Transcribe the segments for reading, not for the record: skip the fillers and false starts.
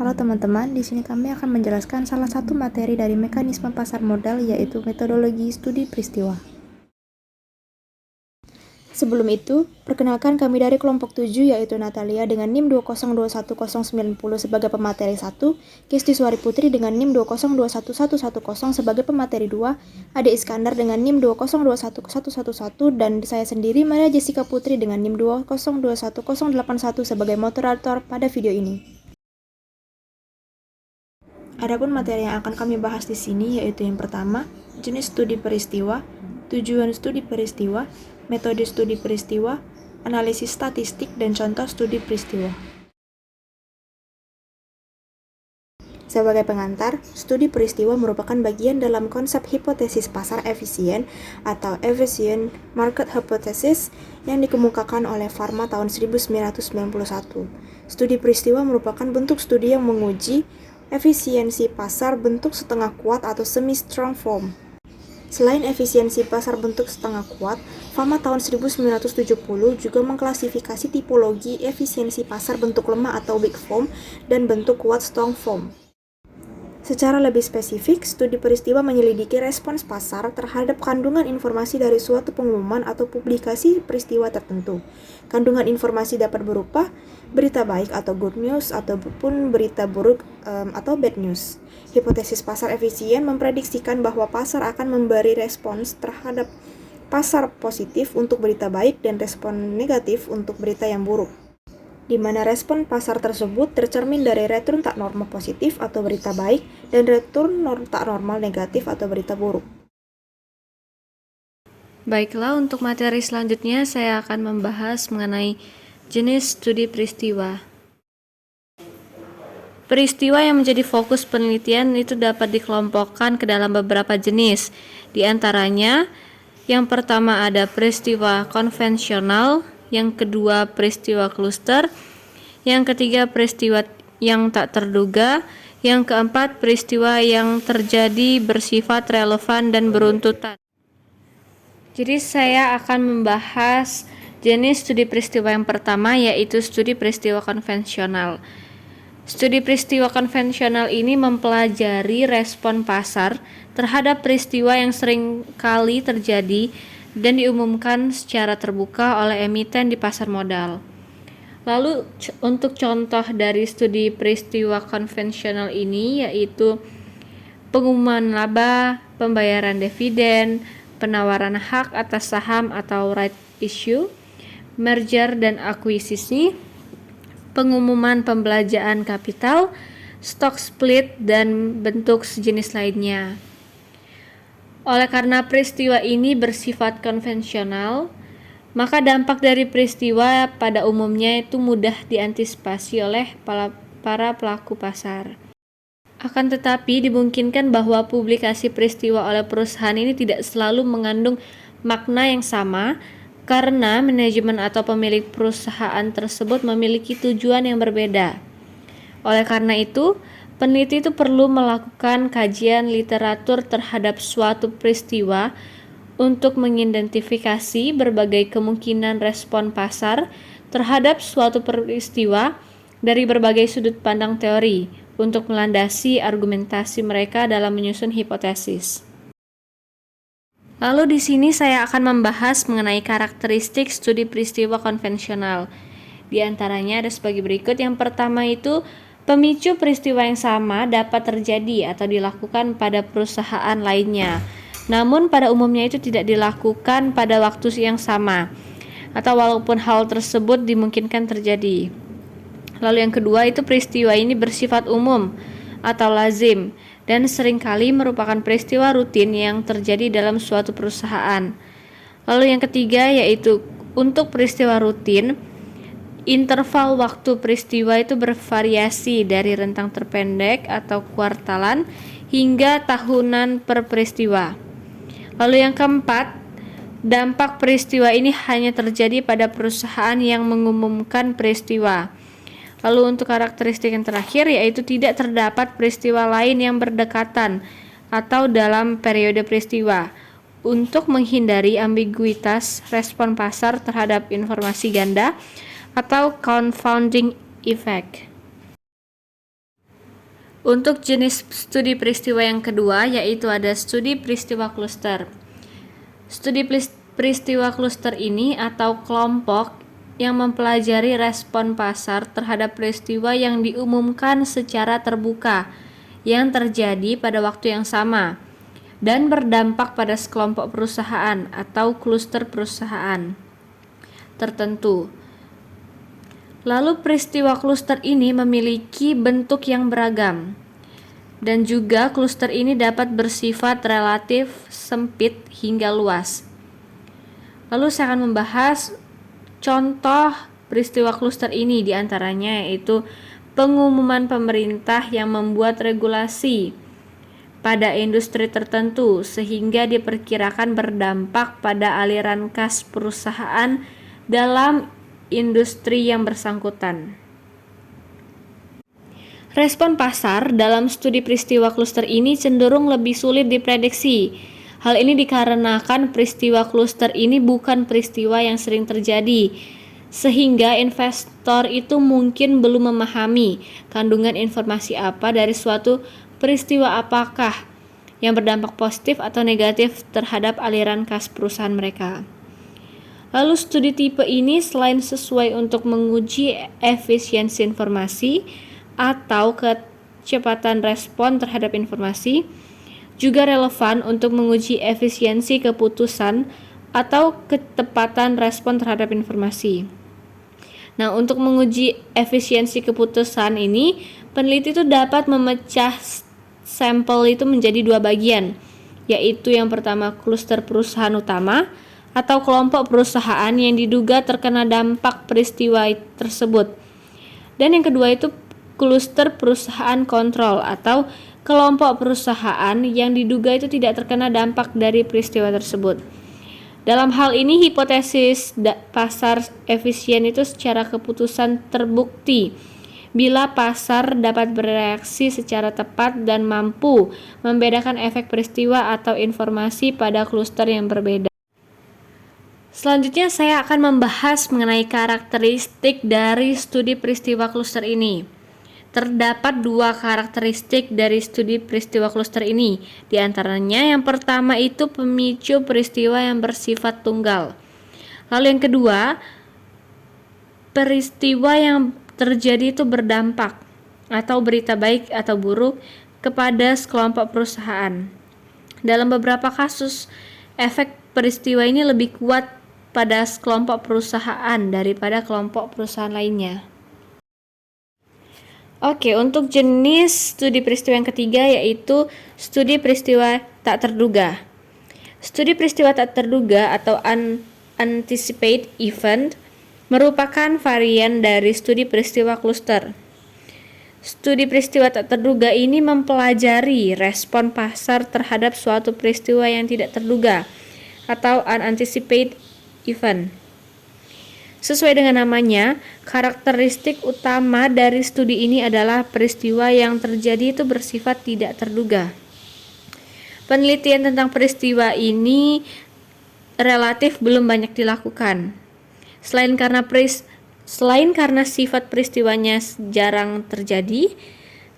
Halo teman-teman, di sini kami akan menjelaskan salah satu materi dari mekanisme pasar modal, yaitu metodologi studi peristiwa. Sebelum itu, perkenalkan kami dari kelompok 7, yaitu Natalia dengan NIM 2021090 sebagai pemateri 1, Kisti Suari Putri dengan NIM 2021110 sebagai pemateri 2, Ade Iskandar dengan NIM 2021111, dan saya sendiri Maria Jessica Putri dengan NIM 2021081 sebagai moderator pada video ini. Adapun materi yang akan kami bahas di sini yaitu yang pertama, jenis studi peristiwa, tujuan studi peristiwa, metode studi peristiwa, analisis statistik, dan contoh studi peristiwa. Sebagai pengantar, studi peristiwa merupakan bagian dalam konsep hipotesis pasar efisien atau efficient market hypothesis yang dikemukakan oleh Farma tahun 1991. Studi peristiwa merupakan bentuk studi yang menguji efisiensi pasar bentuk setengah kuat atau semi-strong form. Selain efisiensi pasar bentuk setengah kuat, Fama tahun 1970 juga mengklasifikasi tipologi efisiensi pasar bentuk lemah atau weak form dan bentuk kuat strong form. Secara lebih spesifik, studi peristiwa menyelidiki respons pasar terhadap kandungan informasi dari suatu pengumuman atau publikasi peristiwa tertentu. Kandungan informasi dapat berupa berita baik atau good news ataupun berita buruk atau bad news. Hipotesis pasar efisien memprediksikan bahwa pasar akan memberi respons terhadap pasar positif untuk berita baik dan respon negatif untuk berita yang buruk, di mana respon pasar tersebut tercermin dari return tak normal positif atau berita baik dan return tak normal negatif atau berita buruk. Baiklah, untuk materi selanjutnya saya akan membahas mengenai jenis studi peristiwa. Peristiwa yang menjadi fokus penelitian itu dapat dikelompokkan ke dalam beberapa jenis. Di antaranya, yang pertama ada peristiwa konvensional, yang kedua peristiwa kluster, yang ketiga peristiwa yang tak terduga, yang keempat peristiwa yang terjadi bersifat relevan dan beruntutan. Jadi saya akan membahas jenis studi peristiwa yang pertama, yaitu studi peristiwa konvensional. Studi peristiwa konvensional ini mempelajari respon pasar terhadap peristiwa yang sering kali terjadi dan diumumkan secara terbuka oleh emiten di pasar modal. Lalu untuk contoh dari studi peristiwa konvensional ini yaitu pengumuman laba, pembayaran dividen, penawaran hak atas saham atau right issue, merger dan akuisisi, pengumuman pembelanjaan kapital, stock split, dan bentuk sejenis lainnya. Oleh karena peristiwa ini bersifat konvensional, maka dampak dari peristiwa pada umumnya itu mudah diantisipasi oleh para pelaku pasar. Akan tetapi dimungkinkan bahwa publikasi peristiwa oleh perusahaan ini tidak selalu mengandung makna yang sama karena manajemen atau pemilik perusahaan tersebut memiliki tujuan yang berbeda. Oleh karena itu, peneliti itu perlu melakukan kajian literatur terhadap suatu peristiwa untuk mengidentifikasi berbagai kemungkinan respon pasar terhadap suatu peristiwa dari berbagai sudut pandang teori untuk melandasi argumentasi mereka dalam menyusun hipotesis. Lalu di sini saya akan membahas mengenai karakteristik studi peristiwa konvensional. Di antaranya ada sebagai berikut. Yang pertama itu, pemicu peristiwa yang sama dapat terjadi atau dilakukan pada perusahaan lainnya. Namun pada umumnya itu tidak dilakukan pada waktu yang sama, atau walaupun hal tersebut dimungkinkan terjadi. Lalu yang kedua itu peristiwa ini bersifat umum atau lazim dan seringkali merupakan peristiwa rutin yang terjadi dalam suatu perusahaan. Lalu yang ketiga yaitu untuk peristiwa rutin, interval waktu peristiwa itu bervariasi dari rentang terpendek atau kuartalan hingga tahunan per peristiwa. Lalu yang keempat, dampak peristiwa ini hanya terjadi pada perusahaan yang mengumumkan peristiwa. Lalu untuk karakteristik yang terakhir yaitu tidak terdapat peristiwa lain yang berdekatan atau dalam periode peristiwa untuk menghindari ambiguitas respon pasar terhadap informasi ganda atau confounding effect. Untuk jenis studi peristiwa yang kedua yaitu ada studi peristiwa kluster. Studi peristiwa kluster ini atau kelompok yang mempelajari respon pasar terhadap peristiwa yang diumumkan secara terbuka yang terjadi pada waktu yang sama dan berdampak pada sekelompok perusahaan atau kluster perusahaan tertentu. Lalu peristiwa kluster ini memiliki bentuk yang beragam dan juga kluster ini dapat bersifat relatif sempit hingga luas. Lalu saya akan membahas contoh peristiwa kluster ini, diantaranya yaitu pengumuman pemerintah yang membuat regulasi pada industri tertentu sehingga diperkirakan berdampak pada aliran kas perusahaan dalam industri yang bersangkutan. Respon pasar dalam studi peristiwa kluster ini cenderung lebih sulit diprediksi. Hal ini dikarenakan peristiwa kluster ini bukan peristiwa yang sering terjadi, sehingga investor itu mungkin belum memahami kandungan informasi apa dari suatu peristiwa apakah yang berdampak positif atau negatif terhadap aliran kas perusahaan mereka. Lalu studi tipe ini selain sesuai untuk menguji efisiensi informasi atau kecepatan respon terhadap informasi, juga relevan untuk menguji efisiensi keputusan atau ketepatan respon terhadap informasi. Nah, untuk menguji efisiensi keputusan ini, peneliti itu dapat memecah sampel itu menjadi dua bagian, yaitu yang pertama kluster perusahaan utama atau kelompok perusahaan yang diduga terkena dampak peristiwa tersebut. Dan yang kedua itu kluster perusahaan kontrol atau kelompok perusahaan yang diduga itu tidak terkena dampak dari peristiwa tersebut. Dalam hal ini hipotesis pasar efisien itu secara keputusan terbukti bila pasar dapat bereaksi secara tepat dan mampu membedakan efek peristiwa atau informasi pada kluster yang berbeda. Selanjutnya saya akan membahas mengenai karakteristik dari studi peristiwa kluster ini. Terdapat dua karakteristik dari studi peristiwa kluster ini. Di antaranya yang pertama itu pemicu peristiwa yang bersifat tunggal. Lalu yang kedua, peristiwa yang terjadi itu berdampak atau berita baik atau buruk kepada sekelompok perusahaan. Dalam beberapa kasus, efek peristiwa ini lebih kuat pada sekelompok perusahaan daripada kelompok perusahaan lainnya. Oke, untuk jenis studi peristiwa yang ketiga yaitu studi peristiwa tak terduga. Studi peristiwa tak terduga atau unanticipated event merupakan varian dari studi peristiwa kluster. Studi peristiwa tak terduga ini mempelajari respon pasar terhadap suatu peristiwa yang tidak terduga atau unanticipated event. Sesuai dengan namanya, karakteristik utama dari studi ini adalah peristiwa yang terjadi itu bersifat tidak terduga. Penelitian tentang peristiwa ini relatif belum banyak dilakukan. Selain karena sifat peristiwanya jarang terjadi,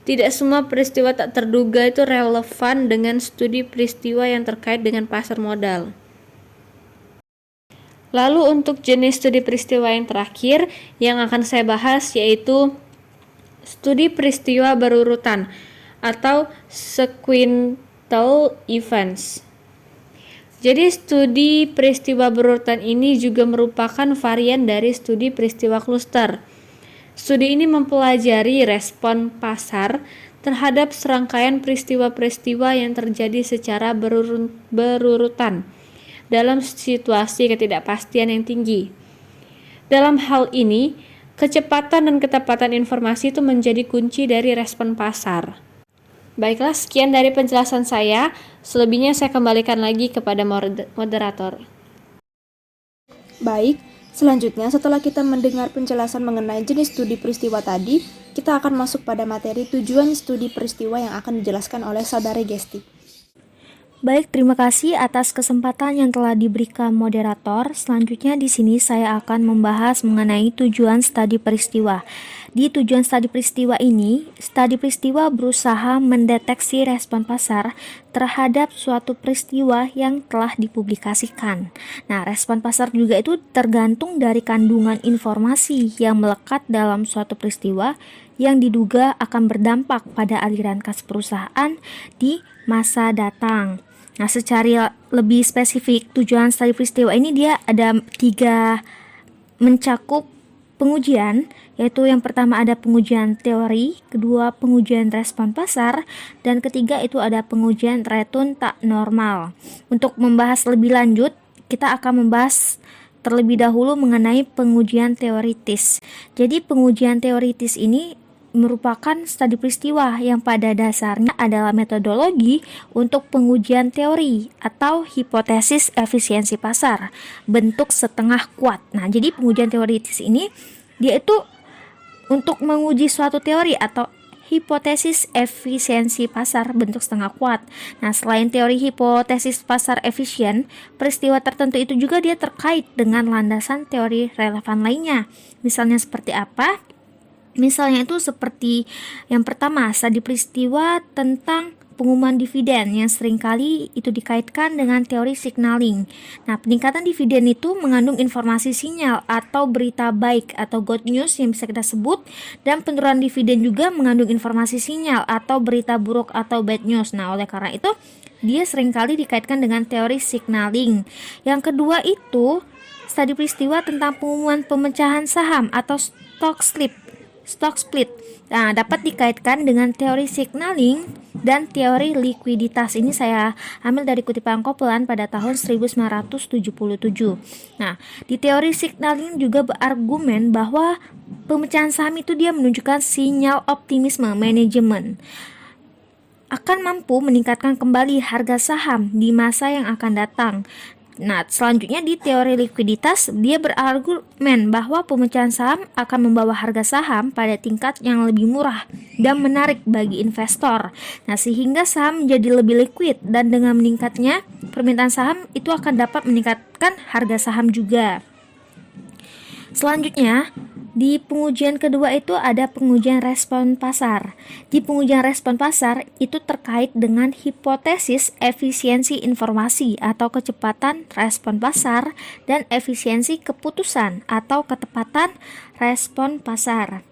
tidak semua peristiwa tak terduga itu relevan dengan studi peristiwa yang terkait dengan pasar modal. Lalu untuk jenis studi peristiwa yang terakhir yang akan saya bahas yaitu studi peristiwa berurutan atau sequential events. Jadi studi peristiwa berurutan ini juga merupakan varian dari studi peristiwa kluster. Studi ini mempelajari respon pasar terhadap serangkaian peristiwa-peristiwa yang terjadi secara berurutan dalam situasi ketidakpastian yang tinggi. Dalam hal ini, kecepatan dan ketepatan informasi itu menjadi kunci dari respon pasar. Baiklah, sekian dari penjelasan saya. Selebihnya saya kembalikan lagi kepada moderator. Baik, selanjutnya setelah kita mendengar penjelasan mengenai jenis studi peristiwa tadi, kita akan masuk pada materi tujuan studi peristiwa yang akan dijelaskan oleh Saudari Gesti. Baik, terima kasih atas kesempatan yang telah diberikan moderator. Selanjutnya di sini saya akan membahas mengenai tujuan studi peristiwa. Di tujuan studi peristiwa ini, studi peristiwa berusaha mendeteksi respon pasar terhadap suatu peristiwa yang telah dipublikasikan. Nah, respon pasar juga itu tergantung dari kandungan informasi yang melekat dalam suatu peristiwa yang diduga akan berdampak pada aliran kas perusahaan di masa datang. Nah, secara lebih spesifik, tujuan studi peristiwa ini dia ada 3 mencakup pengujian, yaitu yang pertama ada pengujian teori, kedua pengujian respon pasar, dan ketiga itu ada pengujian return tak normal. Untuk membahas lebih lanjut, kita akan membahas terlebih dahulu mengenai pengujian teoritis. Jadi pengujian teoritis ini merupakan studi peristiwa yang pada dasarnya adalah metodologi untuk pengujian teori atau hipotesis efisiensi pasar bentuk setengah kuat. Nah, jadi pengujian teoritis ini dia itu untuk menguji suatu teori atau hipotesis efisiensi pasar bentuk setengah kuat. Nah, selain teori hipotesis pasar efisien, peristiwa tertentu itu juga dia terkait dengan landasan teori relevan lainnya. Misalnya seperti apa? Misalnya itu seperti yang pertama, studi peristiwa tentang pengumuman dividen yang seringkali itu dikaitkan dengan teori signaling. Nah, peningkatan dividen itu mengandung informasi sinyal atau berita baik atau good news yang bisa kita sebut, dan penurunan dividen juga mengandung informasi sinyal atau berita buruk atau bad news. Nah, oleh karena itu dia seringkali dikaitkan dengan teori signaling. Yang kedua itu studi peristiwa tentang pengumuman pemecahan saham atau stock split. Nah, dapat dikaitkan dengan teori signaling dan teori likuiditas. Ini saya ambil dari kutipan Copeland pada tahun 1977. Nah, di teori signaling juga berargumen bahwa pemecahan saham itu dia menunjukkan sinyal optimisme manajemen akan mampu meningkatkan kembali harga saham di masa yang akan datang. Nah, selanjutnya di teori likuiditas, dia berargumen bahwa pemecahan saham akan membawa harga saham pada tingkat yang lebih murah dan menarik bagi investor. Nah, sehingga saham menjadi lebih liquid, dan dengan meningkatnya permintaan saham itu akan dapat meningkatkan harga saham juga. Selanjutnya, di pengujian kedua itu ada pengujian respon pasar. Di pengujian respon pasar itu terkait dengan hipotesis efisiensi informasi atau kecepatan respon pasar dan efisiensi keputusan atau ketepatan respon pasar.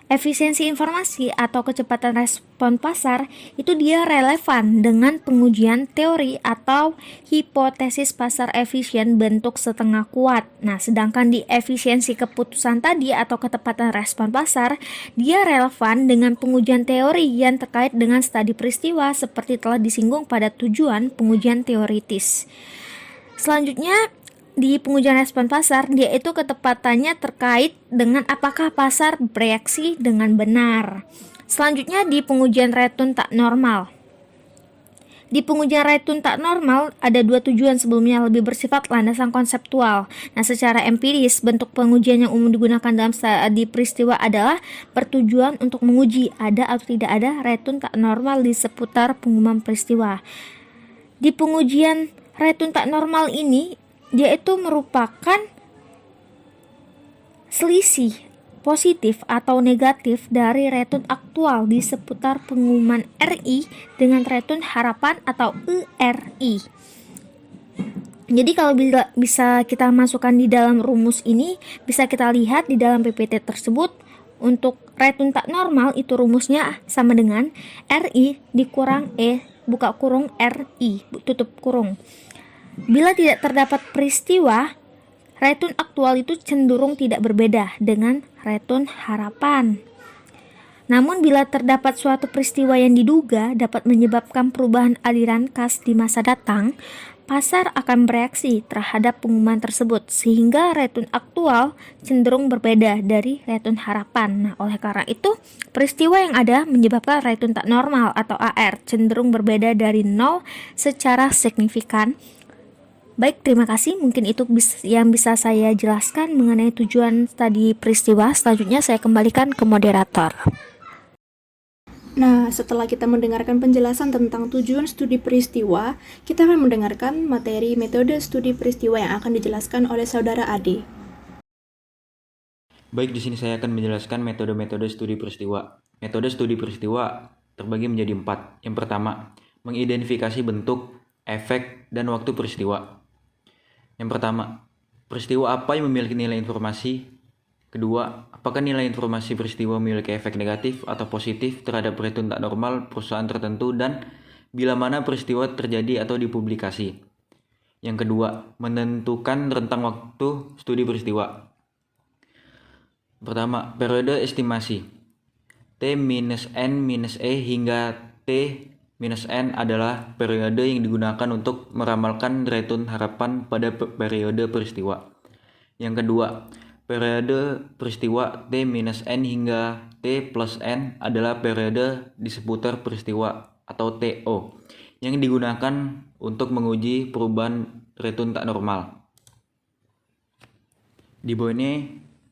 Efisiensi informasi atau kecepatan respon pasar itu dia relevan dengan pengujian teori atau hipotesis pasar efisien bentuk setengah kuat. Nah, sedangkan di efisiensi keputusan tadi atau ketepatan respon pasar, dia relevan dengan pengujian teori yang terkait dengan studi peristiwa seperti telah disinggung pada tujuan pengujian teoritis. Selanjutnya, di pengujian respon pasar, dia itu ketepatannya terkait dengan apakah pasar bereaksi dengan benar. Selanjutnya di pengujian return tak normal. Di pengujian return tak normal ada 2 tujuan sebelumnya lebih bersifat landasan konseptual. Nah, secara empiris bentuk pengujian yang umum digunakan dalam studi peristiwa adalah bertujuan untuk menguji ada atau tidak ada return tak normal di seputar pengumuman peristiwa. Di pengujian return tak normal ini dia itu merupakan selisih positif atau negatif dari return aktual di seputar pengumuman RI dengan return harapan atau ERI. Jadi kalau bisa kita masukkan di dalam rumus ini, bisa kita lihat di dalam PPT tersebut. Untuk return tak normal itu rumusnya sama dengan RI dikurang E buka kurung RI tutup kurung. Bila tidak terdapat peristiwa, return aktual itu cenderung tidak berbeda dengan return harapan. Namun bila terdapat suatu peristiwa yang diduga dapat menyebabkan perubahan aliran kas di masa datang, pasar akan bereaksi terhadap pengumuman tersebut sehingga return aktual cenderung berbeda dari return harapan. Nah, oleh karena itu, peristiwa yang ada menyebabkan return tak normal atau AR cenderung berbeda dari 0 secara signifikan. Baik, terima kasih. Mungkin itu yang bisa saya jelaskan mengenai tujuan studi peristiwa. Selanjutnya saya kembalikan ke moderator. Nah, setelah kita mendengarkan penjelasan tentang tujuan studi peristiwa, kita akan mendengarkan materi metode studi peristiwa yang akan dijelaskan oleh Saudara Ade. Baik, di sini saya akan menjelaskan metode-metode studi peristiwa. Metode studi peristiwa terbagi menjadi 4. Yang pertama, mengidentifikasi bentuk, efek, dan waktu peristiwa. Yang pertama, peristiwa apa yang memiliki nilai informasi? Kedua, apakah nilai informasi peristiwa memiliki efek negatif atau positif terhadap return tak normal perusahaan tertentu, dan bila mana peristiwa terjadi atau dipublikasi. Yang kedua, menentukan rentang waktu studi peristiwa. Pertama, periode estimasi. T-N-E hingga T-N adalah periode yang digunakan untuk meramalkan return harapan pada periode peristiwa. Yang kedua, periode peristiwa T-N hingga T+N adalah periode di seputar peristiwa atau TO yang digunakan untuk menguji perubahan return tak normal. Di bawah ini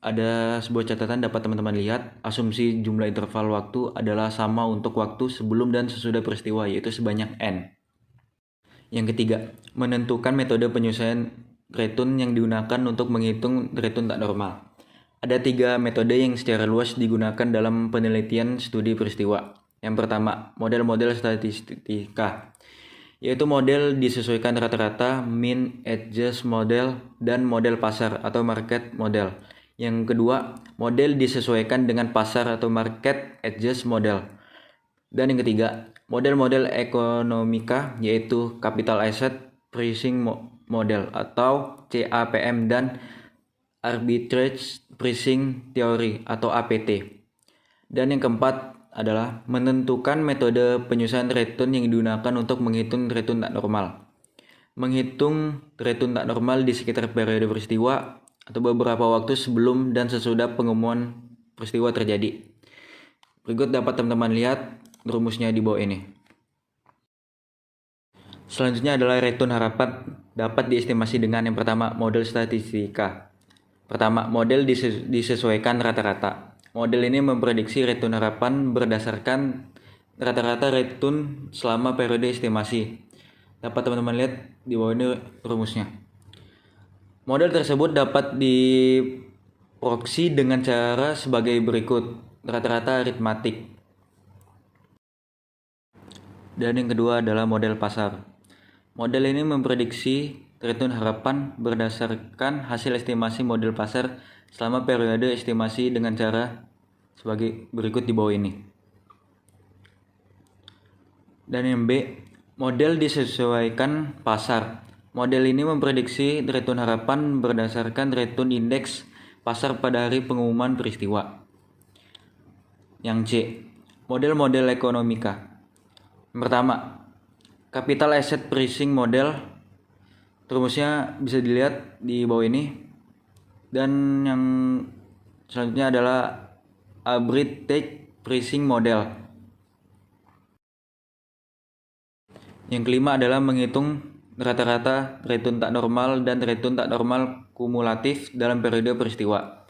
ada sebuah catatan dapat teman-teman lihat. Asumsi jumlah interval waktu adalah sama untuk waktu sebelum dan sesudah peristiwa, yaitu sebanyak N. Yang ketiga, menentukan metode penyelesaian return yang digunakan untuk menghitung return tak normal. Ada 3 metode yang secara luas digunakan dalam penelitian studi peristiwa. Yang pertama, model-model statistika, yaitu model disesuaikan rata-rata, mean adjust model, dan model pasar atau market model. Yang kedua, model disesuaikan dengan pasar atau market adjust model. Dan yang ketiga, model-model ekonomika, yaitu capital asset pricing model atau CAPM, dan arbitrage pricing theory atau APT. Dan yang keempat adalah menentukan metode penyusunan return yang digunakan untuk menghitung return tak normal. Menghitung return tak normal di sekitar periode peristiwa atau beberapa waktu sebelum dan sesudah pengumuman peristiwa terjadi. Berikut dapat teman-teman lihat rumusnya di bawah ini. Selanjutnya adalah return harapan dapat diestimasi dengan yang pertama, model statistika. Pertama, model disesuaikan rata-rata. Model ini memprediksi return harapan berdasarkan rata-rata return selama periode estimasi. Dapat teman-teman lihat di bawah ini rumusnya. Model tersebut dapat diproksi dengan cara sebagai berikut, rata-rata aritmatik. Dan yang kedua adalah model pasar. Model ini memprediksi return harapan berdasarkan hasil estimasi model pasar selama periode estimasi dengan cara sebagai berikut di bawah ini. Dan yang B, model disesuaikan pasar. Model ini memprediksi return harapan berdasarkan return indeks pasar pada hari pengumuman peristiwa. Yang C, model-model ekonomika. Yang pertama, capital asset pricing model. Rumusnya bisa dilihat di bawah ini. Dan yang selanjutnya adalah arbitrage pricing model. Yang kelima adalah menghitung rata-rata return tak normal dan return tak normal kumulatif dalam periode peristiwa.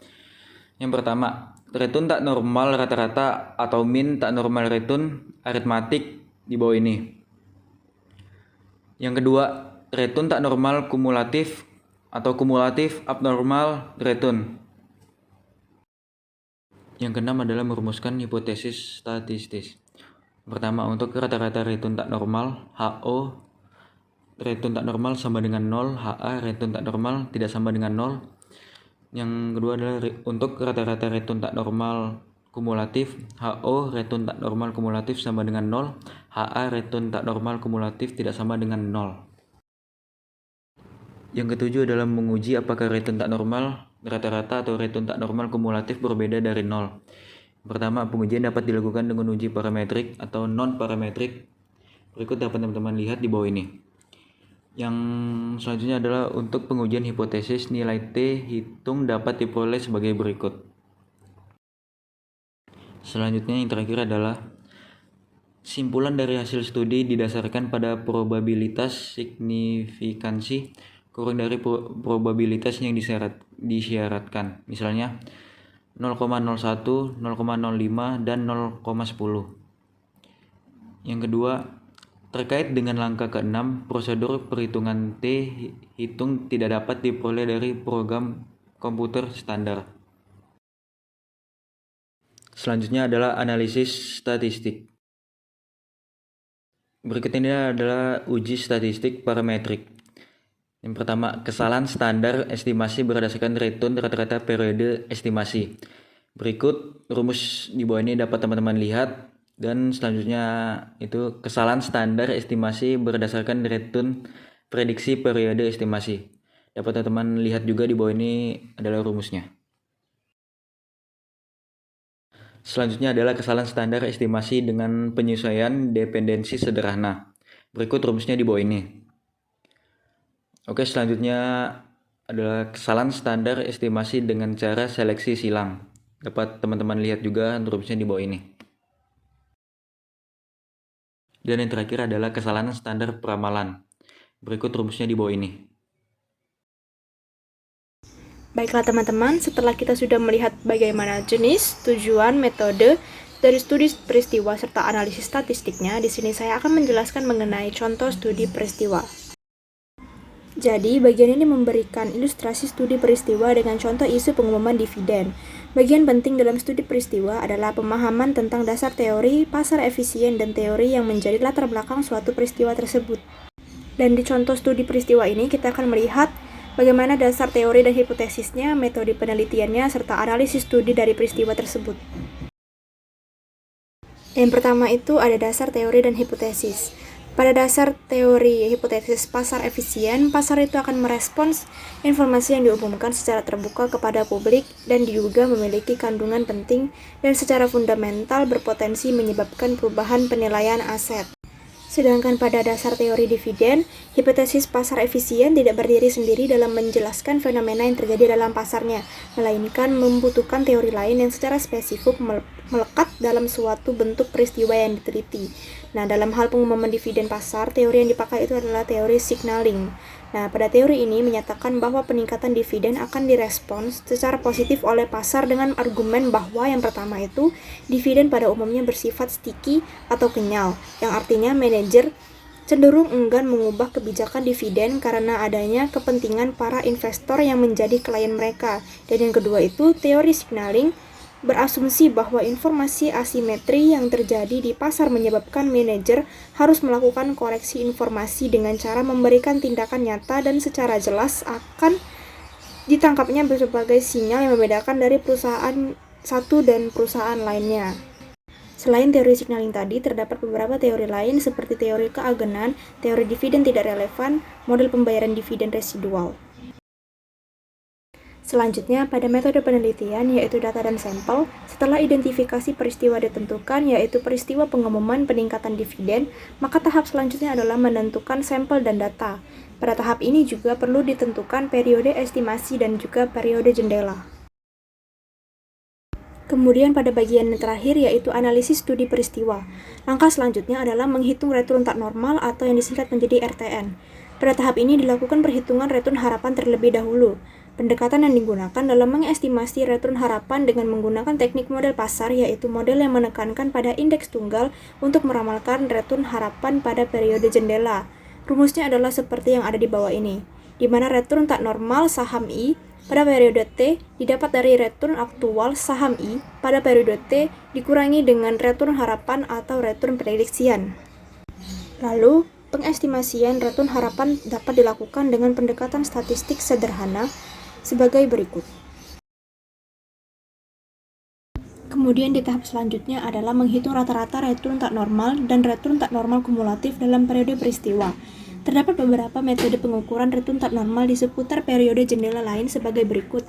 Yang pertama, return tak normal rata-rata atau mean tak normal return aritmatik di bawah ini. Yang kedua, return tak normal kumulatif atau kumulatif abnormal return. Yang keenam adalah merumuskan hipotesis statistis. Pertama, untuk rata-rata return tak normal, HO return tak normal sama dengan 0, HA return tak normal tidak sama dengan 0. Yang kedua adalah untuk rata-rata return tak normal kumulatif, HO return tak normal kumulatif sama dengan 0, HA return tak normal kumulatif tidak sama dengan 0. Yang ketujuh adalah menguji apakah return tak normal rata-rata atau return tak normal kumulatif berbeda dari 0. Pertama, pengujian dapat dilakukan dengan uji parametrik atau non-parametrik. Berikut dapat teman-teman lihat di bawah ini. Yang selanjutnya adalah untuk pengujian hipotesis, nilai T hitung dapat diperoleh sebagai berikut. Selanjutnya yang terakhir adalah simpulan dari hasil studi didasarkan pada probabilitas signifikansi kurang dari probabilitas yang disyaratkan. Misalnya 0,01, 0,05, dan 0,10. Yang kedua, terkait dengan langkah ke-6, prosedur perhitungan T hitung tidak dapat diperoleh dari program komputer standar. Selanjutnya adalah analisis statistik. Berikut ini adalah uji statistik parametrik. Yang pertama, kesalahan standar estimasi berdasarkan return rata-rata periode estimasi. Berikut rumus di bawah ini dapat teman-teman lihat. Dan selanjutnya itu kesalahan standar estimasi berdasarkan return prediksi periode estimasi. Dapat teman-teman lihat juga di bawah ini adalah rumusnya. Selanjutnya adalah kesalahan standar estimasi dengan penyesuaian dependensi sederhana. Berikut rumusnya di bawah ini. Oke, selanjutnya adalah kesalahan standar estimasi dengan cara seleksi silang. Dapat teman-teman lihat juga rumusnya di bawah ini. Dan yang terakhir adalah kesalahan standar peramalan. Berikut rumusnya di bawah ini. Baiklah teman-teman, setelah kita sudah melihat bagaimana jenis, tujuan, metode dari studi peristiwa serta analisis statistiknya, di sini saya akan menjelaskan mengenai contoh studi peristiwa. Jadi, bagian ini memberikan ilustrasi studi peristiwa dengan contoh isu pengumuman dividen. Bagian penting dalam studi peristiwa adalah pemahaman tentang dasar teori, pasar efisien, dan teori yang menjadi latar belakang suatu peristiwa tersebut. Dan di contoh studi peristiwa ini, kita akan melihat bagaimana dasar teori dan hipotesisnya, metode penelitiannya, serta analisis studi dari peristiwa tersebut. Yang pertama itu ada dasar teori dan hipotesis. Pada dasar teori hipotesis pasar efisien, pasar itu akan merespons informasi yang diumumkan secara terbuka kepada publik dan diduga memiliki kandungan penting dan secara fundamental berpotensi menyebabkan perubahan penilaian aset. Sedangkan pada dasar teori dividen, hipotesis pasar efisien tidak berdiri sendiri dalam menjelaskan fenomena yang terjadi dalam pasarnya, melainkan membutuhkan teori lain yang secara spesifik melekat dalam suatu bentuk peristiwa yang diteliti. Nah, dalam hal pengumuman dividen pasar, teori yang dipakai itu adalah teori signaling. Nah, pada teori ini menyatakan bahwa peningkatan dividen akan direspons secara positif oleh pasar dengan argumen bahwa yang pertama itu, dividen pada umumnya bersifat sticky atau kenyal, yang artinya manajer cenderung enggan mengubah kebijakan dividen karena adanya kepentingan para investor yang menjadi klien mereka. Dan yang kedua itu, teori signaling berasumsi bahwa informasi asimetri yang terjadi di pasar menyebabkan manajer harus melakukan koreksi informasi dengan cara memberikan tindakan nyata dan secara jelas akan ditangkapnya berbagai sinyal yang membedakan dari perusahaan satu dan perusahaan lainnya. Selain teori signaling tadi, terdapat beberapa teori lain seperti teori keagenan, teori dividen tidak relevan, model pembayaran dividen residual. Selanjutnya, pada metode penelitian, yaitu data dan sampel, setelah identifikasi peristiwa ditentukan, yaitu peristiwa pengumuman peningkatan dividen, maka tahap selanjutnya adalah menentukan sampel dan data. Pada tahap ini juga perlu ditentukan periode estimasi dan juga periode jendela. Kemudian pada bagian yang terakhir yaitu analisis studi peristiwa. Langkah selanjutnya adalah menghitung return tak normal atau yang disingkat menjadi RTN. Pada tahap ini dilakukan perhitungan return harapan terlebih dahulu. Pendekatan yang digunakan dalam mengestimasi return harapan dengan menggunakan teknik model pasar yaitu model yang menekankan pada indeks tunggal untuk meramalkan return harapan pada periode jendela. Rumusnya adalah seperti yang ada di bawah ini, di mana return tak normal saham I pada periode T didapat dari return aktual saham I pada periode T dikurangi dengan return harapan atau return prediksian. Lalu, pengestimasian return harapan dapat dilakukan dengan pendekatan statistik sederhana sebagai berikut. Kemudian di tahap selanjutnya adalah menghitung rata-rata return tak normal dan return tak normal kumulatif dalam periode peristiwa. Terdapat beberapa metode pengukuran return tak normal di seputar periode jendela lain sebagai berikut,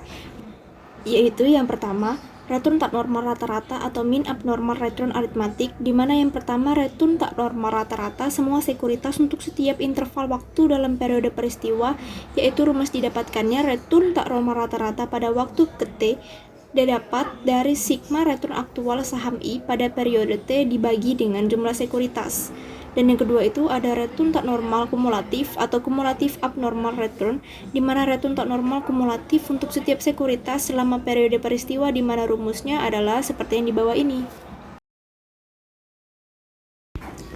yaitu yang pertama, return tak normal rata-rata atau mean abnormal return arithmetic, di mana yang pertama return tak normal rata-rata semua sekuritas untuk setiap interval waktu dalam periode peristiwa, yaitu rumus didapatkannya return tak normal rata-rata pada waktu ke T didapat dari sigma return aktual saham I pada periode T dibagi dengan jumlah sekuritas. Dan yang kedua itu ada return tak normal kumulatif atau kumulatif abnormal return, di mana return tak normal kumulatif untuk setiap sekuritas selama periode peristiwa, di mana rumusnya adalah seperti yang di bawah ini.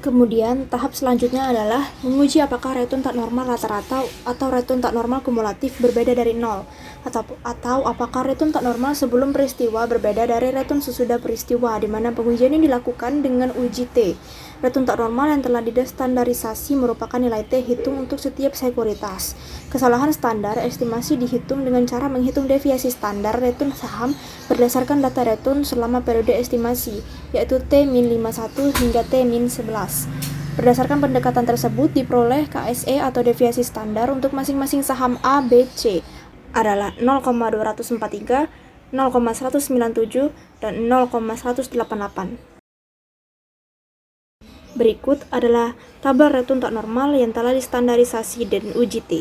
Kemudian tahap selanjutnya adalah menguji apakah return tak normal rata-rata atau return tak normal kumulatif berbeda dari 0. Atau apakah return tak normal sebelum peristiwa berbeda dari return sesudah peristiwa, di mana pengujian ini dilakukan dengan uji T. Return tak normal yang telah distandarisasi merupakan nilai T hitung untuk setiap sekuritas. Kesalahan standar estimasi dihitung dengan cara menghitung deviasi standar return saham berdasarkan data return selama periode estimasi, yaitu T-51 hingga T-11. Berdasarkan pendekatan tersebut diperoleh KSE atau deviasi standar untuk masing-masing saham A, B, C adalah 0,243, 0,197, dan 0,188. Berikut adalah tabel return tak normal yang telah distandarisasi dan uji T.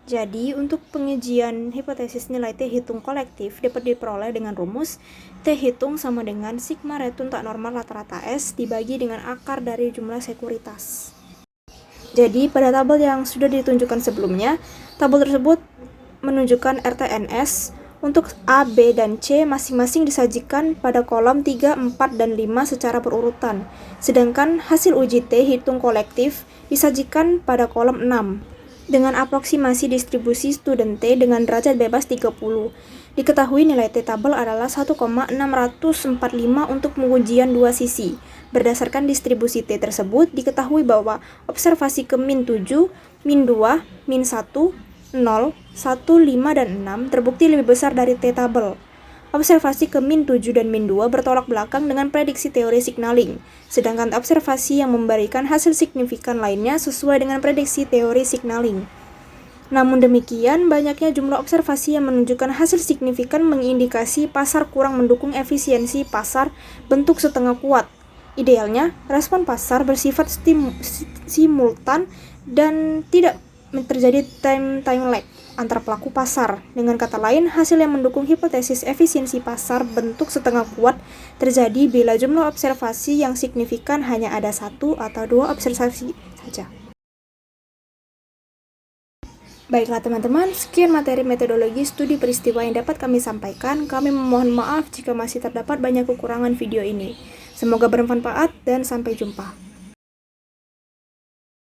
Jadi, untuk pengujian hipotesis nilai T hitung kolektif dapat diperoleh dengan rumus T hitung sama dengan sigma return tak normal rata-rata S dibagi dengan akar dari jumlah sekuritas. Jadi, pada tabel yang sudah ditunjukkan sebelumnya, tabel tersebut menunjukkan RTNS untuk A, B, dan C masing-masing disajikan pada kolom 3, 4, dan 5 secara berurutan. Sedangkan hasil uji T hitung kolektif disajikan pada kolom 6 dengan aproksimasi distribusi student T dengan derajat bebas 30. Diketahui nilai T tabel adalah 1,645 untuk pengujian dua sisi. Berdasarkan distribusi T tersebut, diketahui bahwa observasi ke min 7, min 2, min 1, 0, 1, 5, dan 6 terbukti lebih besar dari T tabel. Observasi ke min 7 dan min 2 bertolak belakang dengan prediksi teori signaling, sedangkan observasi yang memberikan hasil signifikan lainnya sesuai dengan prediksi teori signaling. Namun demikian, banyaknya jumlah observasi yang menunjukkan hasil signifikan mengindikasi pasar kurang mendukung efisiensi pasar bentuk setengah kuat. Idealnya, respon pasar bersifat simultan dan tidak terjadi time lag antar pelaku pasar. Dengan kata lain, hasil yang mendukung hipotesis efisiensi pasar bentuk setengah kuat terjadi bila jumlah observasi yang signifikan hanya ada 1 atau 2 observasi saja. Baiklah teman-teman, sekian materi metodologi studi peristiwa yang dapat kami sampaikan. Kami memohon maaf jika masih terdapat banyak kekurangan video ini. Semoga bermanfaat dan sampai jumpa.